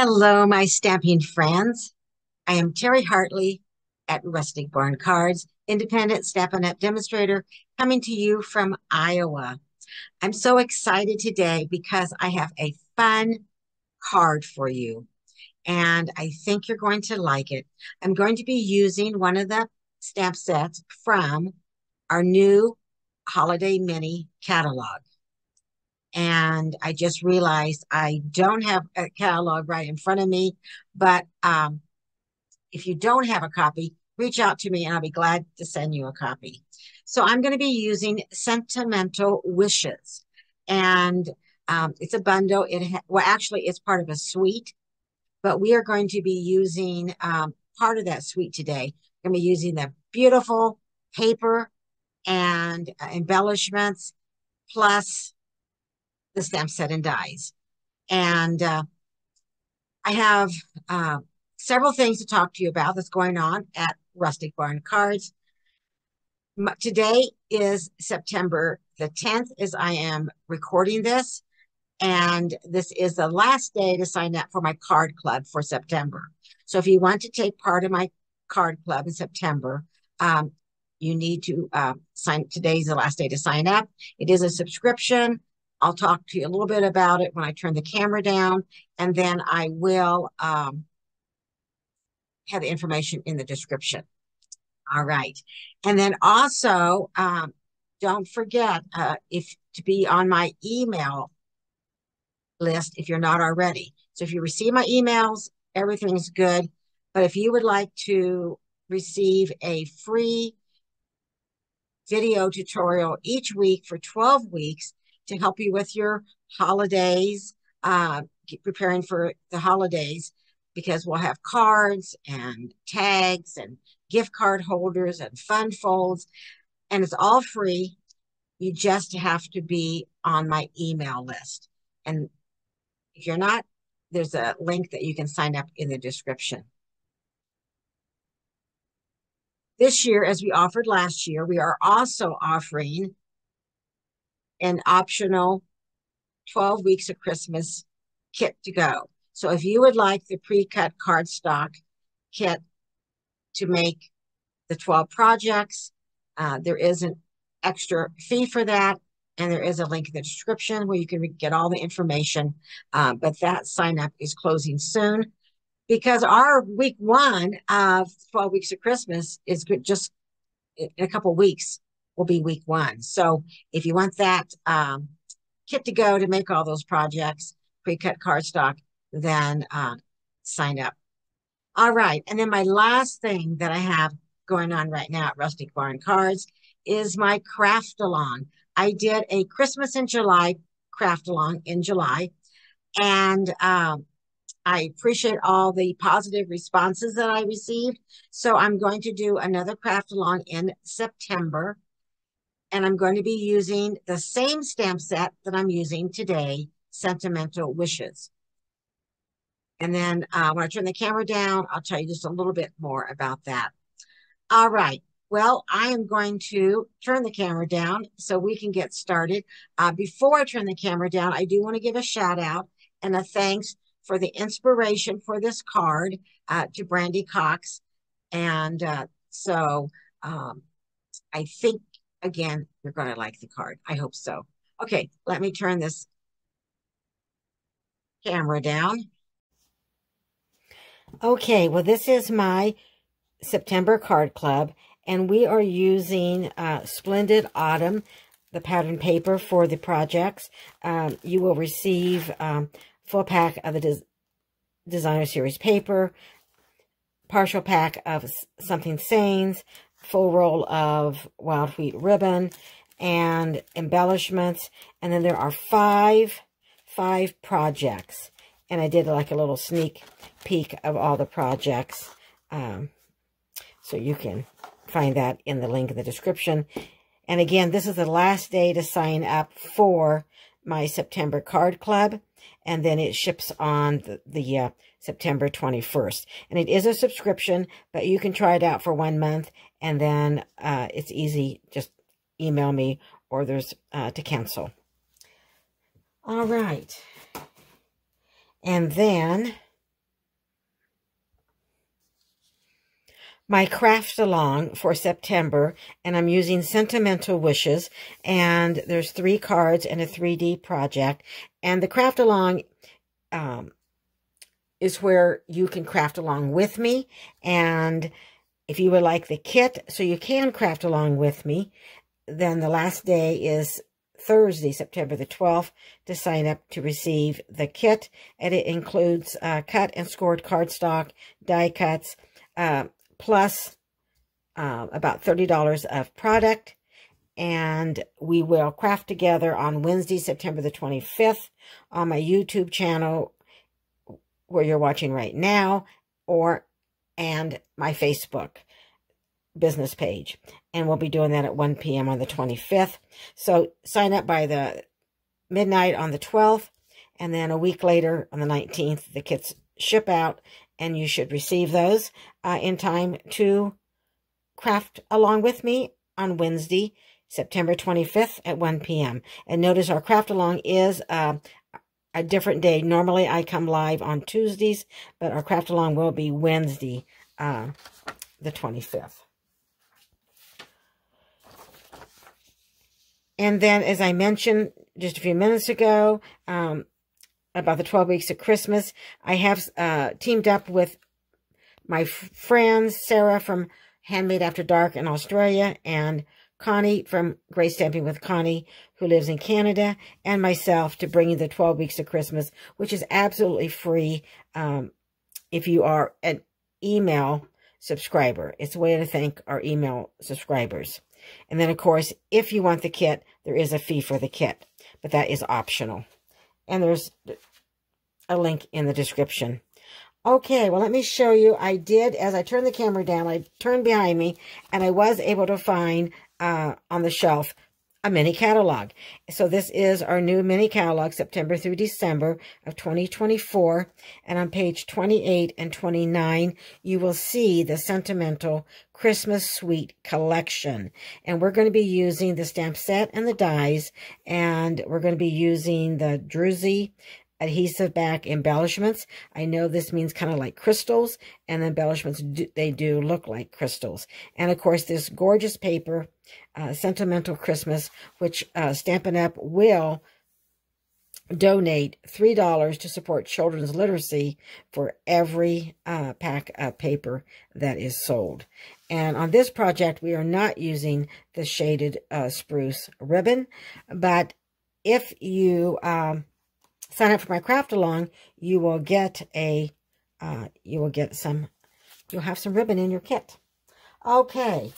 Hello, my stamping friends. I am Terry Hartley at Rustic Barn Cards, independent Stampin' Up! Demonstrator, coming to you from Iowa. I'm so excited today because I have a fun card for you, and I think you're going to like it. I'm going to be using one of the stamp sets from our new Holiday Mini catalog. And I just realized I don't have a catalog right in front of me, but if you don't have a copy, reach out to me and I'll be glad to send you a copy. So I'm going to be using Sentimental Wishes. And it's a bundle. Well, actually, it's part of a suite, but we are going to be using part of that suite today. We're going to be using the beautiful paper and embellishments, plus the stamp set and dies. And I have several things to talk to you about that's going on at Rustic Barn Cards. Today is September the 10th as I am recording this, and this is the last day to sign up for my card club for September. So if you want to take part in my card club in September, you need to sign. Today's the last day to sign up. It is a subscription. I'll talk to you a little bit about it when I turn the camera down, and then I will have the information in the description. All right. And then also, don't forget if to be on my email list if you're not already. So if you receive my emails, everything's good. But if you would like to receive a free video tutorial each week for 12 weeks to help you with your holidays, preparing for the holidays, because we'll have cards and tags and gift card holders and fun folds, and it's all free. You just have to be on my email list. And if you're not, there's a link that you can sign up in the description. This year, as we offered last year, we are also offering an optional 12 weeks of Christmas kit to go. So if you would like the pre-cut cardstock kit to make the 12 projects, there is an extra fee for that, and there is a link in the description where you can get all the information. But that sign up is closing soon because our week one of 12 weeks of Christmas is just in a couple of weeks will be week one. So if you want that kit to go to make all those projects, pre-cut cardstock, then sign up. All right. And then my last thing that I have going on right now at Rustic Barn Cards is my craft along. I did a Christmas in July craft along in July, and I appreciate all the positive responses that I received. So I'm going to do another craft along in September, and I'm going to be using the same stamp set that I'm using today, Sentimental Wishes. And then when I turn the camera down, I'll tell you just a little bit more about that. All right. Well, I am going to turn the camera down so we can get started. Before I turn the camera down, I do want to give a shout out and a thanks for the inspiration for this card to Brandy Cox. And so I think, again, you're going to like the card. I hope so. Okay, let me turn this camera down. Okay, well, this is my September card club, and we are using Splendid Autumn, the pattern paper for the projects. You will receive full pack of the designer series paper, partial pack of Something Sanes, full roll of wild wheat ribbon, and embellishments. And then there are five projects. And I did like a little sneak peek of all the projects. So you can find that in the link in the description. And again, this is the last day to sign up for my September card club. And then it ships on the September 21st. And it is a subscription, but you can try it out for 1 month. And then it's easy. Just email me or there's to cancel. All right. And then my craft along for September, and I'm using Sentimental Wishes, and there's 3 cards and a 3D project. And the craft along is where you can craft along with me, and if you would like the kit so you can craft along with me, then the last day is Thursday, September the 12th, to sign up to receive the kit. And it includes cut and scored cardstock, die cuts, plus about $30 of product. And we will craft together on Wednesday, September the 25th on my YouTube channel where you're watching right now, and my Facebook business page. And we'll be doing that at 1 p.m. on the 25th. So sign up by the midnight on the 12th, and then a week later on the 19th, the kits ship out, and you should receive those in time to craft along with me on Wednesday, September 25th at 1 p.m. And notice our craft along is a different day. Normally I come live on Tuesdays, but our craft along will be Wednesday, the 25th. And then, as I mentioned just a few minutes ago, about the 12 weeks of Christmas, I have teamed up with my friends, Sarah from Handmade After Dark in Australia, and Connie from Gray Stamping with Connie, who lives in Canada, and myself to bring you the 12 weeks of Christmas, which is absolutely free if you are an email subscriber. It's a way to thank our email subscribers. And then, of course, if you want the kit, there is a fee for the kit, but that is optional. And there's a link in the description. Okay, well, let me show you. I did, as I turned the camera down, I turned behind me, and I was able to find on the shelf a mini catalog. So this is our new mini catalog, September through December of 2024. And on page 28 and 29, you will see the Sentimental Christmas Suite collection. And we're going to be using the stamp set and the dies. And we're going to be using the Druzy adhesive back embellishments. I know this means kind of like crystals. And the embellishments, they do look like crystals. And of course, this gorgeous paper, Sentimental Christmas, which Stampin' Up! Will donate $3 to support children's literacy for every pack of paper that is sold. And on this project, we are not using the shaded spruce ribbon, but if you sign up for my craft along, you will get you'll have some ribbon in your kit. Okay.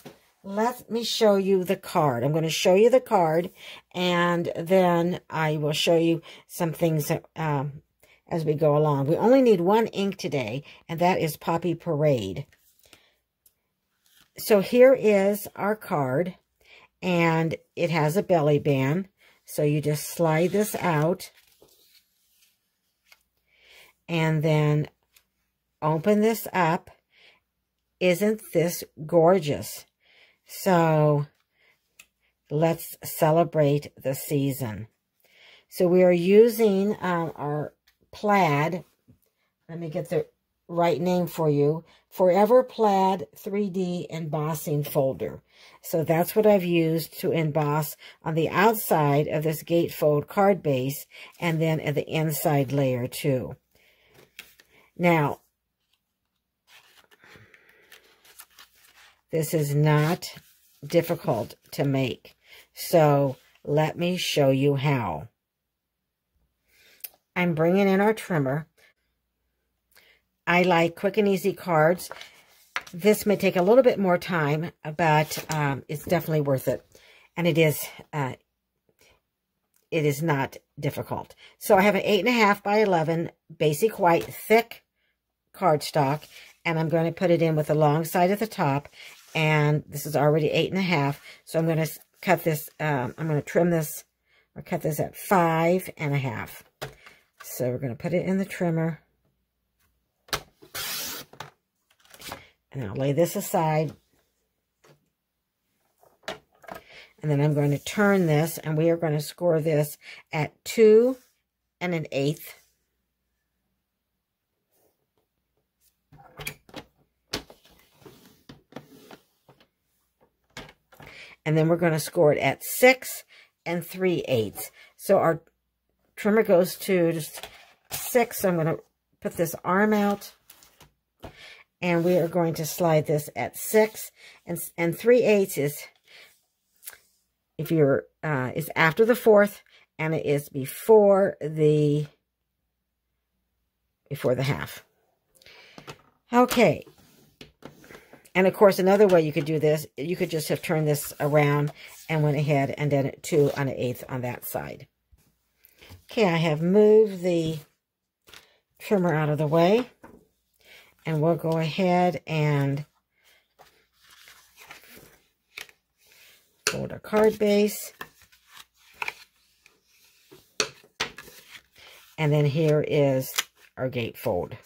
Let me show you the card. I'm going to show you the card, and then I will show you some things as we go along. We only need 1 ink today, and that is Poppy Parade. So here is our card, and it has a belly band. So you just slide this out, and then open this up. Isn't this gorgeous? So let's celebrate the season. So we are using our plaid. Let me get the right name for you. Forever Plaid 3D Embossing Folder. So that's what I've used to emboss on the outside of this gatefold card base, and then at the inside layer too. Now, this is not difficult to make, so let me show you how. I'm bringing in our trimmer. I like quick and easy cards. This may take a little bit more time, but it's definitely worth it, and it is not difficult. So I have an 8.5 by 11 basic white thick cardstock, and I'm going to put it in with the long side at the top. And this is already 8.5, so I'm going to cut this, I'm going to trim this, or cut this at 5.5. So we're going to put it in the trimmer. And I'll lay this aside. And then I'm going to turn this, and we are going to score this at 2 1/8. And then we're going to score it at 6 3/8. So our trimmer goes to just 6. So I'm going to put this arm out. And we are going to slide this at 6. And 3/8 is, if you're, is after the 4th, and it is before the half. Okay. And of course, another way you could do this, you could just have turned this around and went ahead and done it 2 1/8 on that side. Okay, I have moved the trimmer out of the way. And we'll go ahead and fold our card base. And then here is our gatefold.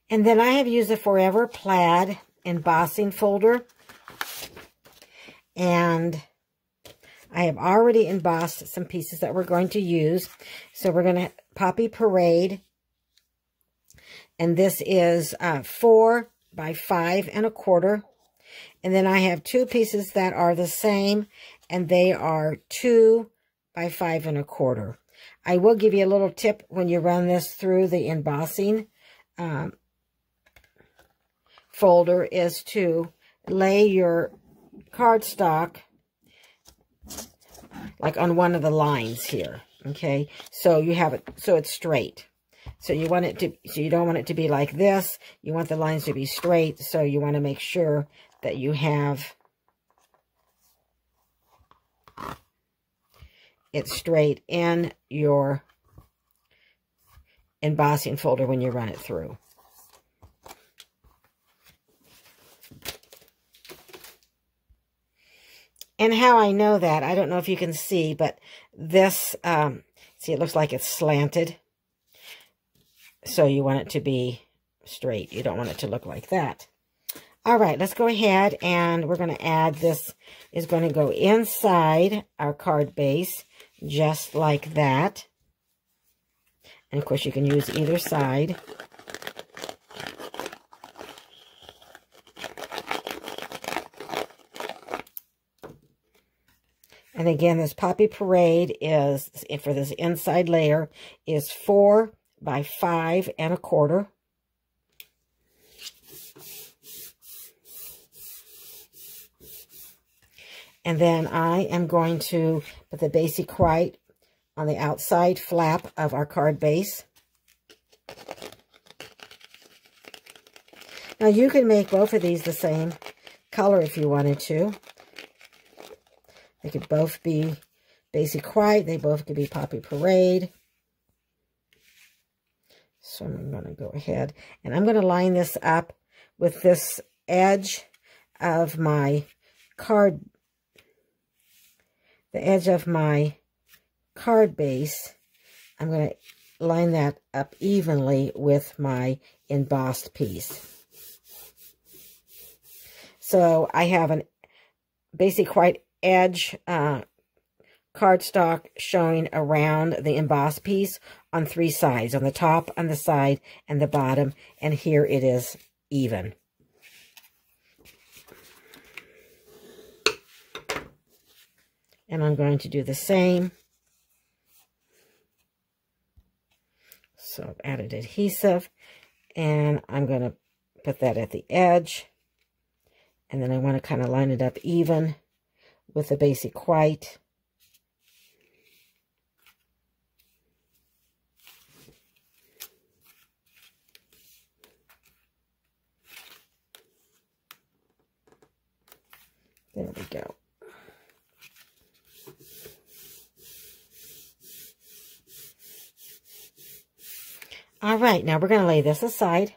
And then I have used a Forever Plaid embossing folder. And I have already embossed some pieces that we're going to use. So we're going to Poppy Parade. And this is 4 by 5 1/4. And then I have 2 pieces that are the same, and they are 2 by 5 1/4. I will give you a little tip when you run this through the embossing folder, is to lay your cardstock like on one of the lines here. Okay, so you have it so it's straight. So you want it to, so you don't want it to be like this. You want the lines to be straight. So you want to make sure that you have it straight in your embossing folder when you run it through. And how I know that, I don't know if you can see, but this, see, it looks like it's slanted. So you want it to be straight. You don't want it to look like that. All right, let's go ahead and we're going to add this, is going to go inside our card base, just like that. And of course you can use either side. And again, this Poppy Parade is, for this inside layer, is 4 by 5 1/4. And then I am going to put the basic white on the outside flap of our card base. Now you can make both of these the same color if you wanted to. They could both be basic white. They both could be Poppy Parade. So I'm going to go ahead and I'm going to line this up with this edge of my card, the edge of my card base. I'm going to line that up evenly with my embossed piece. So I have an basic white edge cardstock showing around the embossed piece on 3 sides, on the top, on the side, and the bottom, and here it is even. And I'm going to do the same. So I've added adhesive, and I'm going to put that at the edge, and then I want to kind of line it up even with the basic white. There we go. All right, now we're going to lay this aside,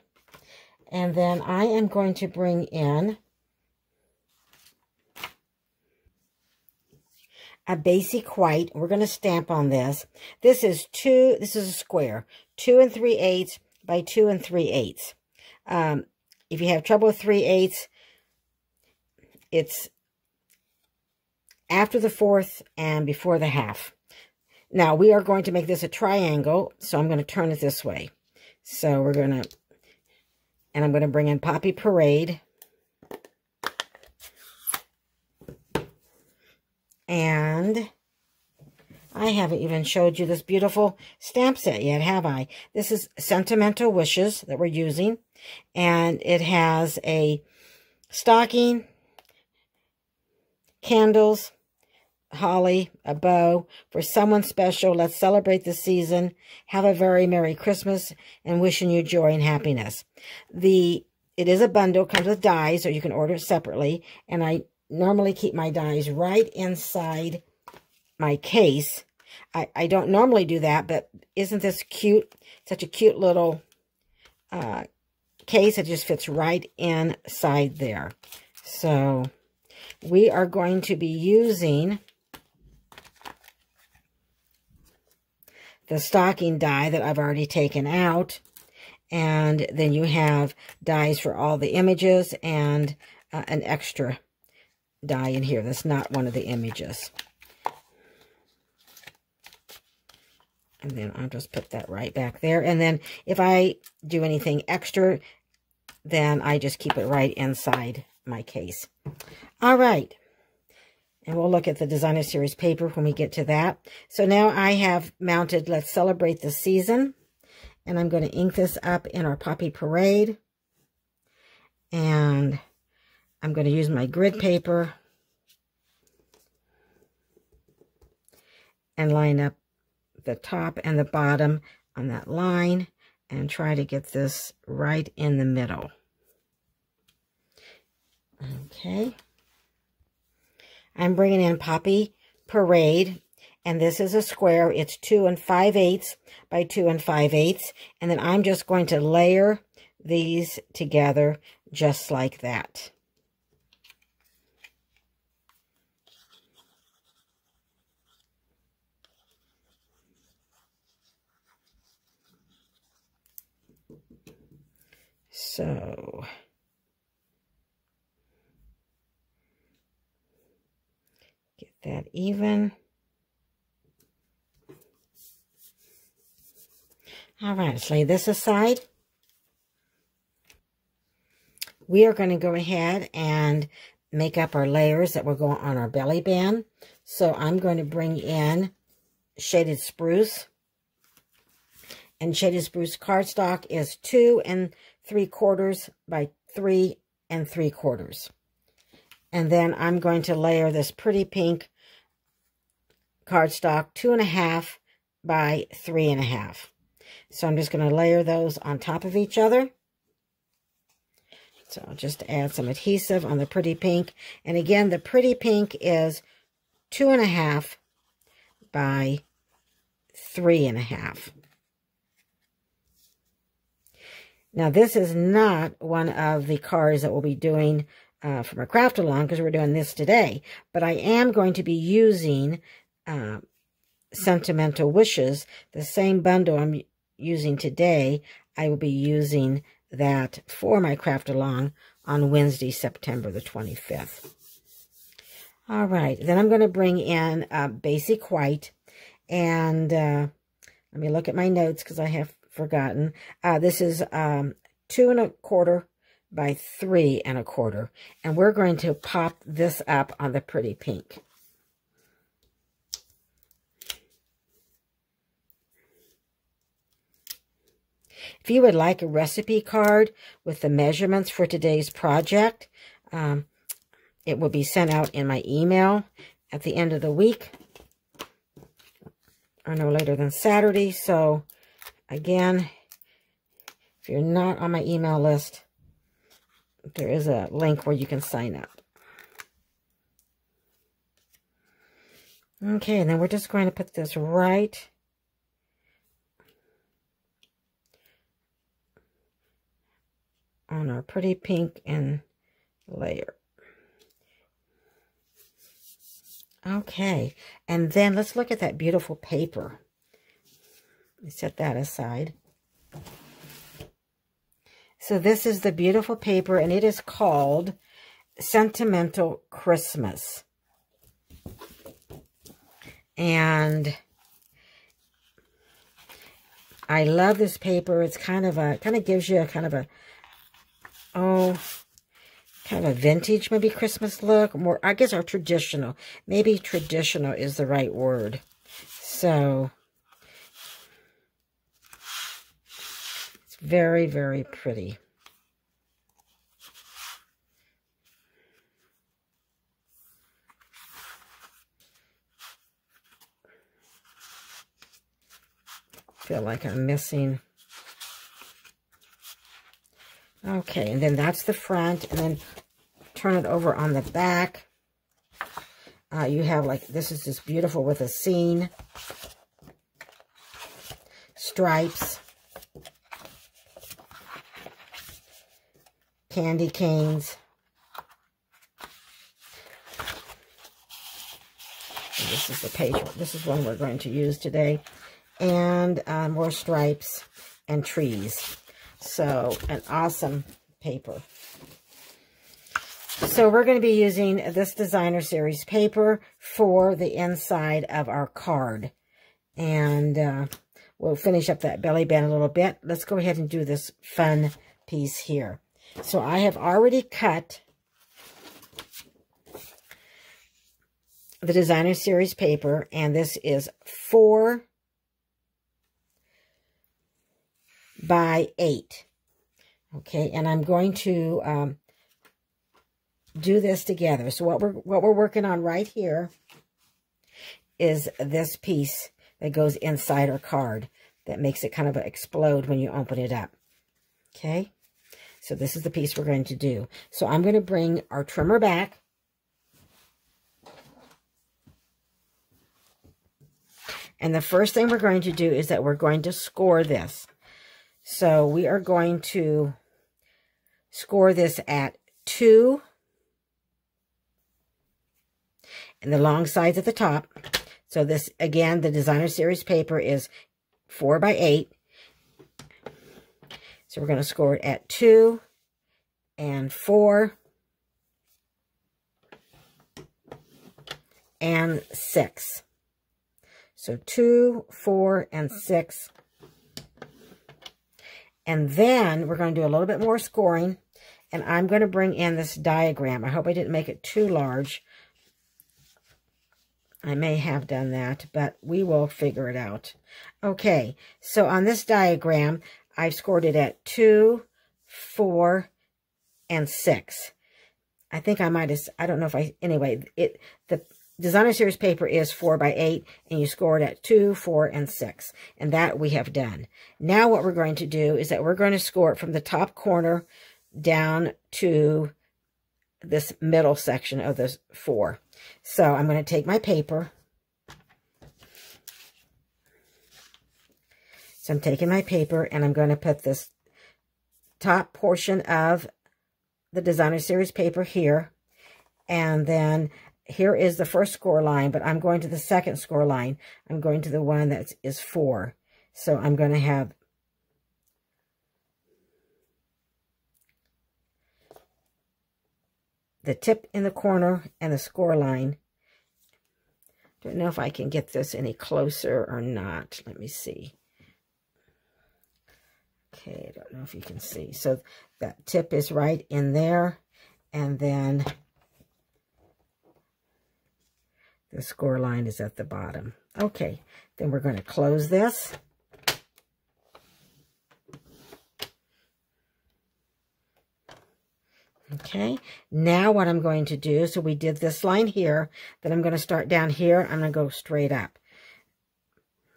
and then I am going to bring in a basic white. We're going to stamp on this. This is a square, 2 3/8 by 2 3/8. If you have trouble with 3/8, it's after the 4th and before the half. Now, we are going to make this a triangle, so I'm going to turn it this way. So we're going to, and I'm going to bring in Poppy Parade. And I haven't even showed you this beautiful stamp set yet, have I? This is Sentimental Wishes that we're using. And it has a stocking, candles, holly, a bow for someone special. Let's celebrate the season. Have a very Merry Christmas and wishing you joy and happiness. It is a bundle, comes with dies, or you can order it separately. And I normally keep my dies right inside my case. I don't normally do that, but isn't this cute? Such a cute little case. It just fits right inside there. So we are going to be using the stocking die that I've already taken out. And then you have dies for all the images and an extra die in here that's not one of the images. And then I'll just put that right back there. And then if I do anything extra, then I just keep it right inside my case. All right. And we'll look at the Designer Series paper when we get to that. So now I have mounted Let's Celebrate the Season. And I'm going to ink this up in our Poppy Parade. And I'm going to use my grid paper and line up the top and the bottom on that line and try to get this right in the middle. Okay. I'm bringing in Poppy Parade, and this is a square. It's 2 5/8 by 2 5/8, and then I'm just going to layer these together just like that. So get that even. All right, let's lay this aside. We are going to go ahead and make up our layers that will go on our belly band. So I'm going to bring in Shaded Spruce. And Shaded Spruce cardstock is 2 3/4 by 3 3/4. And then I'm going to layer this pretty pink cardstock 2 1/2 by 3 1/2. So I'm just going to layer those on top of each other. So I'll just add some adhesive on the pretty pink. And again, the pretty pink is 2 1/2 by 3 1/2. Now, this is not one of the cards that we'll be doing from a craft along because we're doing this today. But I am going to be using Sentimental Wishes, the same bundle I'm using today. I will be using that for my craft along on Wednesday, September the 25th. All right, then I'm going to bring in Basic White. And let me look at my notes because I have forgotten. This is 2 1/4 by 3 1/4. And we're going to pop this up on the pretty pink. If you would like a recipe card with the measurements for today's project, it will be sent out in my email at the end of the week, or no later than Saturday. So, again, if you're not on my email list, there is a link where you can sign up. Okay, and then we're just going to put this right on our pretty pink and layer. Okay, and then let's look at that beautiful paper. Let me set that aside. So this is the beautiful paper, and it is called Sentimental Christmas. And I love this paper. It's kind of gives you a kind of kind of a vintage, maybe Christmas look. More, I guess, our traditional. Maybe traditional is the right word. So, it's very, very pretty. Feel like I'm missing. Okay, and then that's the front, and then turn it over on the back. You have like, this is just beautiful with a scene, stripes, candy canes. And this is the page. This is one we're going to use today. And more stripes and trees. So, an awesome paper. So, we're going to be using this designer series paper for the inside of our card. And we'll finish up that belly band a little bit. Let's go ahead and do this fun piece here. So, I have already cut the designer series paper, and this is 4 by 8. Okay, and I'm going to do this together. So what we're working on right here is this piece that goes inside our card that makes it kind of explode when you open it up. Okay, so this is the piece we're going to do. So I'm going to bring our trimmer back. And the first thing we're going to do is that we're going to score this. So we are going to score this at 2 and the long sides at the top. So this, again, the designer series paper is 4 by 8. So we're going to score it at 2 and 4 and 6. So 2, 4, and 6. And then we're going to do a little bit more scoring. And I'm going to bring in this diagram. I hope I didn't make it too large. I may have done that, but we will figure it out. Okay, so on this diagram, I've scored it at 2, 4, and 6. I think I might have, I don't know if I, anyway, the designer series paper is 4 by 8, and you score it at 2, 4, and 6. And that we have done. Now what we're going to do is that we're going to score it from the top corner down to this middle section of this 4. So I'm going to take my paper. So I'm taking my paper, and I'm going to put this top portion of the designer series paper here. And then here is the first score line, but I'm going to the second score line. I'm going to the one that is 4. So I'm going to have the tip in the corner and the score line. Don't know if I can get this any closer or not. Let me see. Okay, I don't know if you can see. So that tip is right in there, and then the score line is at the bottom. Okay, then we're going to close this. Okay, now what I'm going to do, so we did this line here, then I'm going to start down here. I'm going to go straight up.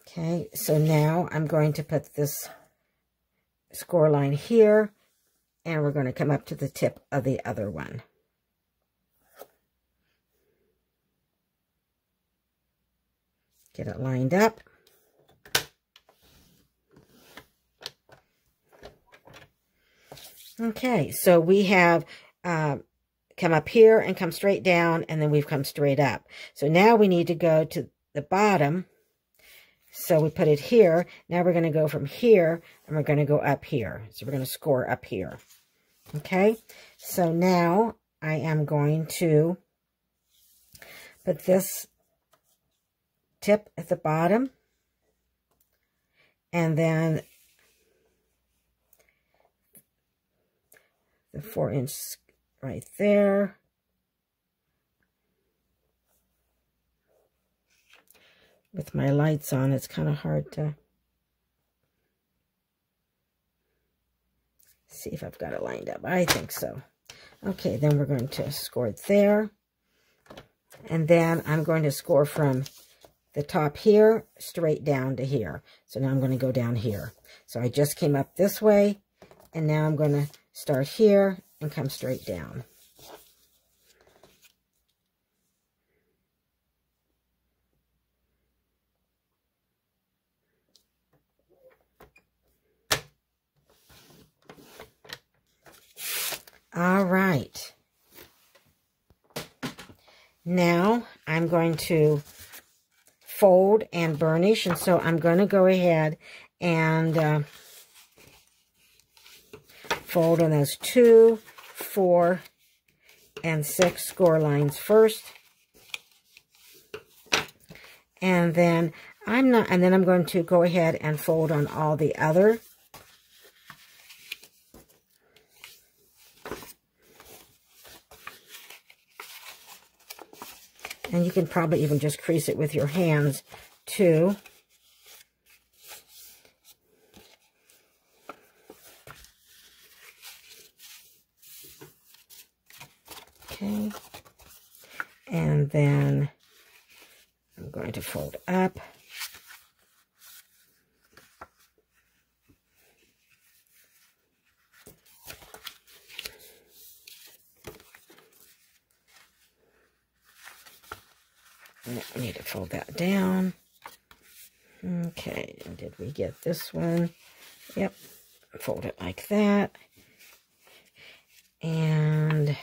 Okay, so now I'm going to put this score line here, and we're going to come up to the tip of the other one. Get it lined up. Okay, so we have come up here and come straight down, and then we've come straight up. So now we need to go to the bottom. So we put it here. Now we're going to go from here, and we're going to go up here. So we're going to score up here. Okay, so now I am going to put this tip at the bottom, and then the 4-inch right there. With my lights on, it's kind of hard to see if I've got it lined up. I think so. Okay, then we're going to score it there. And then I'm going to score from the top here straight down to here. So now I'm going to go down here. So I just came up this way, and now I'm going to start here and come straight down. All right. Now I'm going to fold and burnish, and so I'm going to go ahead and fold on those 2, 4, and 6 score lines first. And then I'm going to go ahead and fold on all the other. And you can probably even just crease it with your hands, too. Okay. And then I'm going to fold up. I need to fold that down. Okay, and did we get this one? Yep, fold it like that. And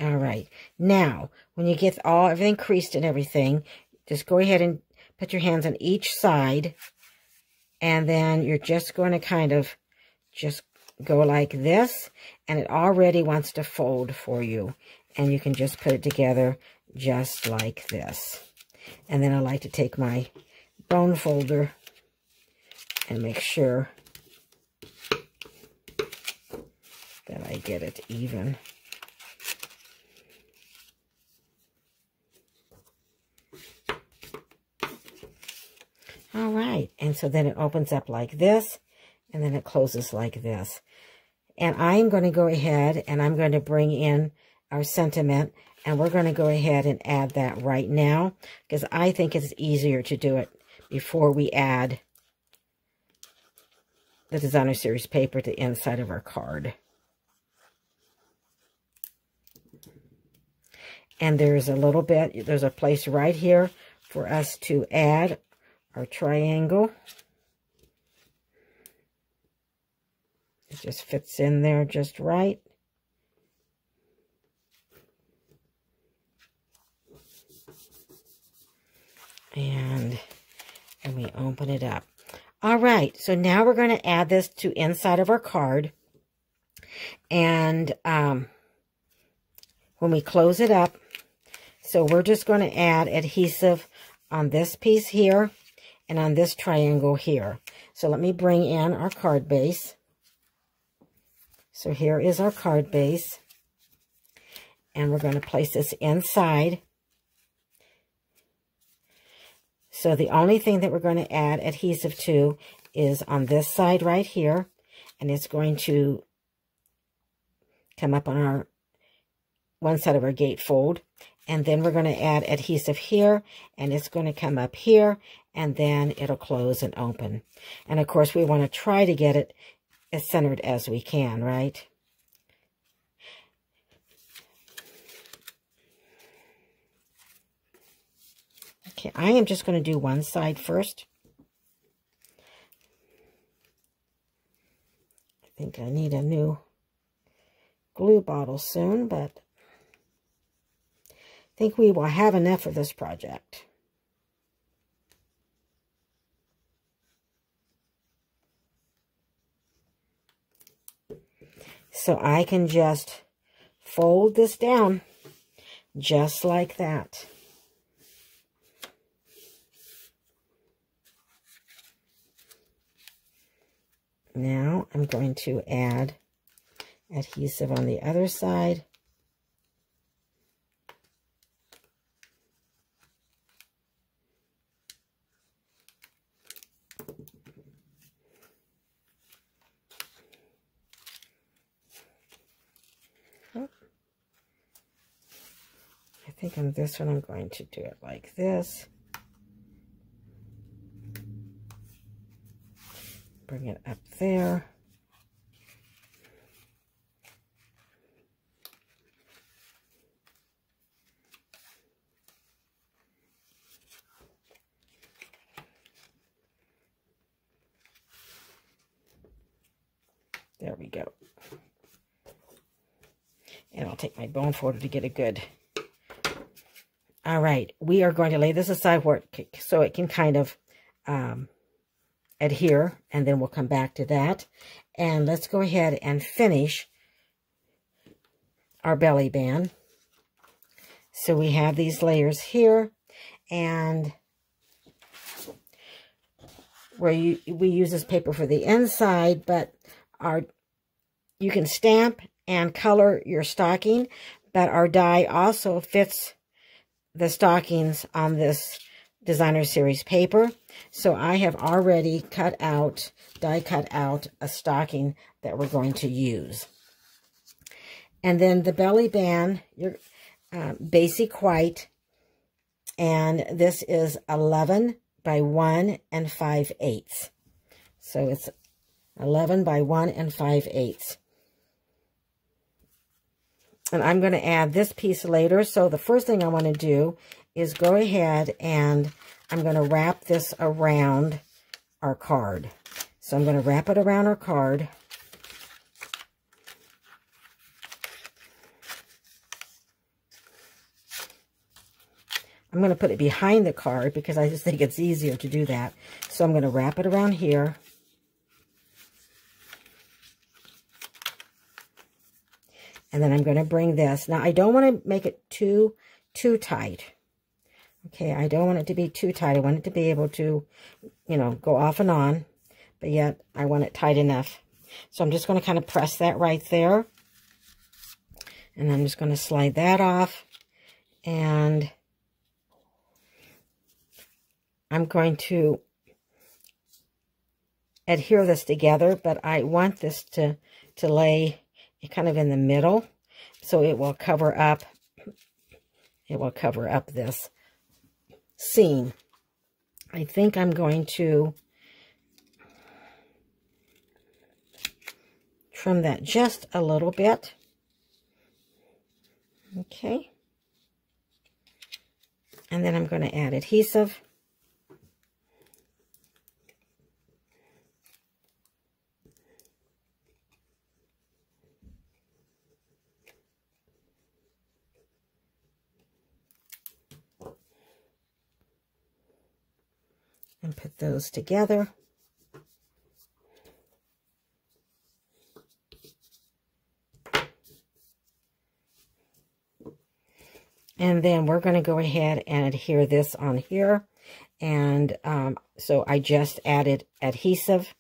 all right, now when you get everything creased and everything, just go ahead and put your hands on each side, and then you're just going to kind of just go like this, and it already wants to fold for you, and you can just put it together just like this. And then I like to take my bone folder and make sure that I get it even. All right, and so then it opens up like this, and then it closes like this. And I'm going to go ahead and I'm going to bring in our sentiment, and we're going to go ahead and add that right now, because I think it's easier to do it before we add the designer series paper to the inside of our card. And there's a place right here for us to add our triangle. It just fits in there just right. And we open it up. All right, so now we're going to add this to inside of our card. And when we close it up, so we're just going to add adhesive on this piece here and on this triangle here. So let me bring in our card base. So here is our card base, and we're going to place this inside. So the only thing that we're going to add adhesive to is on this side right here, and it's going to come up on our one side of our gatefold, and then we're going to add adhesive here, and it's going to come up here, and then it'll close and open. And of course, we want to try to get it as centered as we can, right? Okay, I am just going to do one side first. I think I need a new glue bottle soon, but I think we will have enough for this project. So I can just fold this down just like that. Now I'm going to add adhesive on the other side. I think on this one I'm going to do it like this. Bring it up there. There we go. And I'll take my bone folder to get a good. All right, we are going to lay this aside where so it can kind of adhere, and then we'll come back to that. And let's go ahead and finish our belly band. So we have these layers here, and where we use this paper for the inside, but you can stamp and color your stocking, but our die also fits the stockings on this designer series paper. So I have already die cut out a stocking that we're going to use. And then the belly band, your basic white, and this is 11 by 1 5/8. So it's 11 by 1 5/8. And I'm going to add this piece later. So the first thing I want to do is go ahead and I'm going to wrap this around our card. So I'm going to wrap it around our card. I'm going to put it behind the card because I just think it's easier to do that. So I'm going to wrap it around here. And then I'm going to bring this. Now, I don't want to make it too tight. Okay, I don't want it to be too tight. I want it to be able to, you know, go off and on. But yet, I want it tight enough. So I'm just going to kind of press that right there. And I'm just going to slide that off. And I'm going to adhere this together. But I want this to lay kind of in the middle, so it will cover up this seam. I think I'm going to trim that just a little bit. Okay. And then I'm going to add adhesive. And put those together. And then we're going to go ahead and adhere this on here. And so I just added adhesive.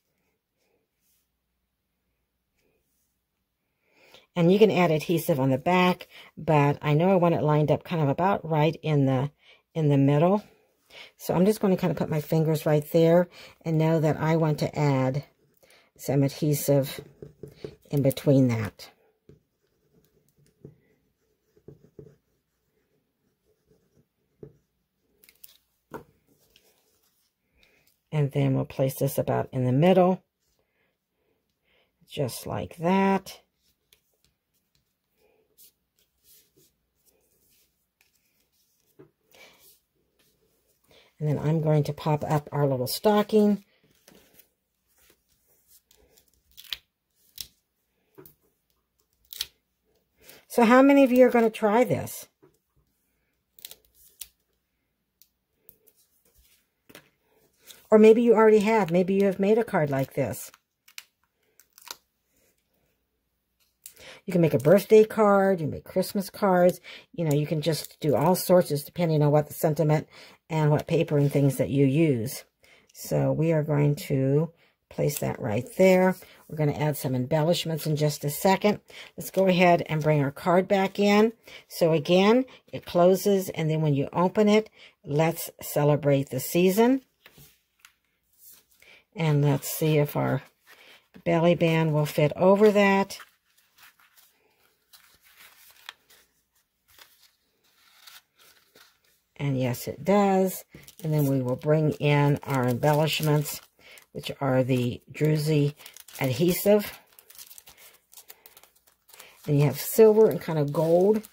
And you can add adhesive on the back, but I know I want it lined up kind of about right in the middle. So I'm just going to kind of put my fingers right there and know that I want to add some adhesive in between that. And then we'll place this about in the middle, just like that. And then I'm going to pop up our little stocking. So how many of you are going to try this? Or maybe you already have. Maybe you have made a card like this. You can make a birthday card, you make Christmas cards, you know, you can just do all sorts of, depending on what the sentiment and what paper and things that you use. So we are going to Place that right there. We're going to add some embellishments in just a second. Let's go ahead and bring our card back in. So again, it closes, and then when you open it, let's celebrate the season. And let's see if our belly band will fit over that. And yes, it does. And then we will bring in our embellishments, which are the druzy adhesive. And you have silver and kind of gold.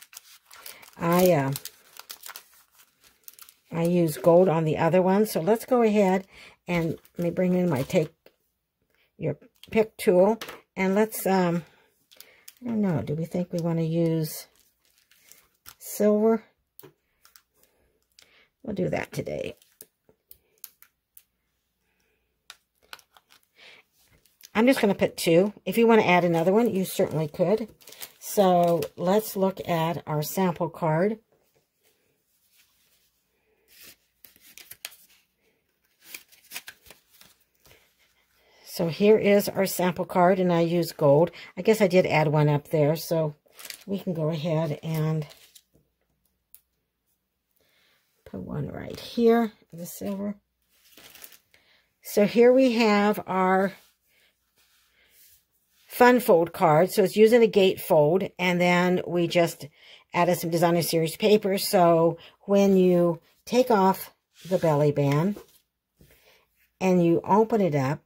I use gold on the other one. So let's go ahead and let me bring in my take your pick tool. And let's, I don't know, do we think we want to use silver? We'll do that today. I'm just going to put 2. If you want to add another one, you certainly could. So let's look at our sample card. So here is our sample card, and I use gold. I guess I did add one up there, so we can go ahead and put one right here, the silver. So here we have our fun fold card. So it's using a gate fold, and then we just added some designer series paper. So when you take off the belly band and you open it up,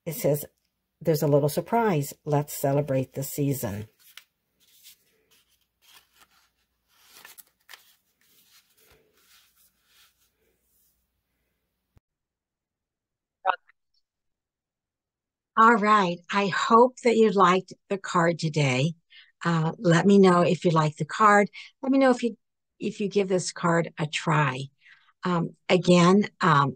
it says there's a little surprise. Let's celebrate the season. All right. I hope that you liked the card today. Let me know if you like the card. Let me know if you give this card a try. Again, I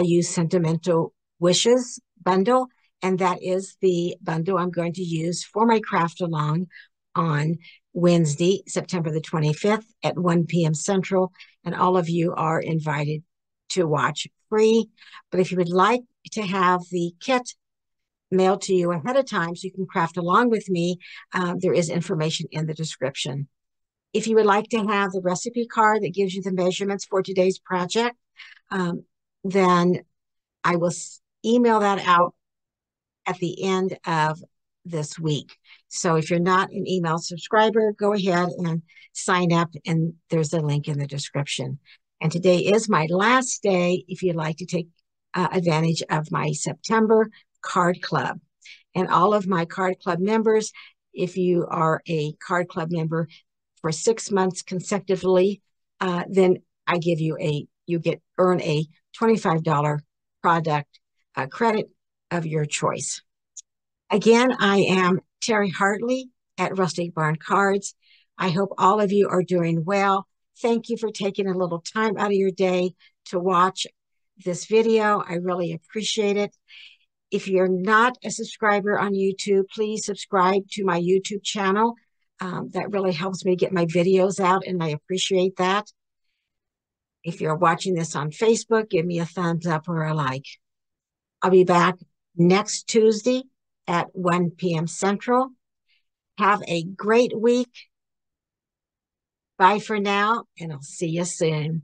use Sentimental Wishes bundle, and that is the bundle I'm going to use for my craft along on Wednesday, September the 25th at 1 p.m. Central, and all of you are invited to watch free. But if you would like to have the kit mailed to you ahead of time so you can craft along with me, there is information in the description. If you would like to have the recipe card that gives you the measurements for today's project, then I will email that out at the end of this week. So if you're not an email subscriber, go ahead and sign up, and there's a link in the description. And today is my last day if you'd like to take advantage of my September card club. And all of my card club members, if you are a card club member for 6 months consecutively, then I give you earn a $25 product credit of your choice. Again, I am Terry Hartley at Rustic Barn Cards. I hope all of you are doing well. Thank you for taking a little time out of your day to watch this video. I really appreciate it. If you're not a subscriber on YouTube, please subscribe to my YouTube channel. That really helps me get my videos out, and I appreciate that. If you're watching this on Facebook, give me a thumbs up or a like. I'll be back next Tuesday at 1 p.m. Central. Have a great week. Bye for now, and I'll see you soon.